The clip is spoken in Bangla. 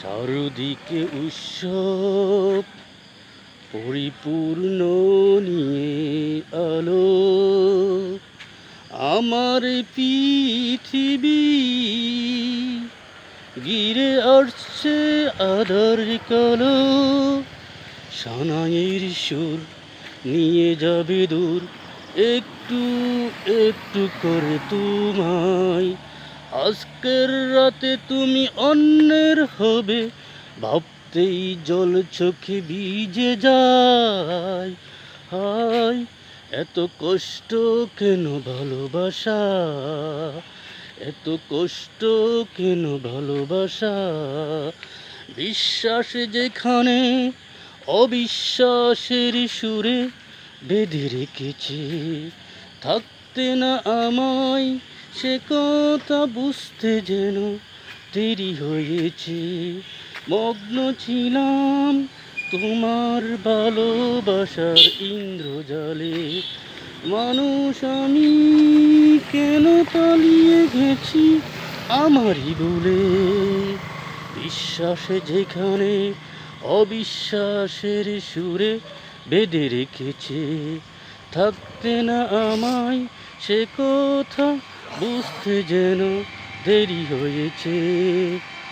চারদিকে উৎসব পরিপূর্ণ নিয়ে আলো। আমার পৃথিবী ঘিরে আসছে আধার কালো। সানাইয়ের সুর নিয়ে যাবে দূর, একটু একটু করে তোমায়। আজকের রাতে তুমি অন্যের হবে, ভাবতেই জল চোখে ভিজে যায়। হায়, এত কষ্ট কেন ভালোবাসা, এত কষ্ট কেন ভালোবাসা। বিশ্বাস যেখানে অবিশ্বাসের সুরে বেঁধে রেখেছে, থাকতে না আমায় সে কথা বুঝতে যেন দেরি হয়েছে। মগ্ন ছিলাম তোমার ভালোবাসার ইন্দ্রজালে, মানুষ আমি কেন পালিয়ে গেছি আমারই বলে। বিশ্বাসে যেখানে অবিশ্বাসের সুরে বেঁধে রেখেছে, থাকতে না আমায় সে কথা বুঝতে যেন দেরি হয়েছে।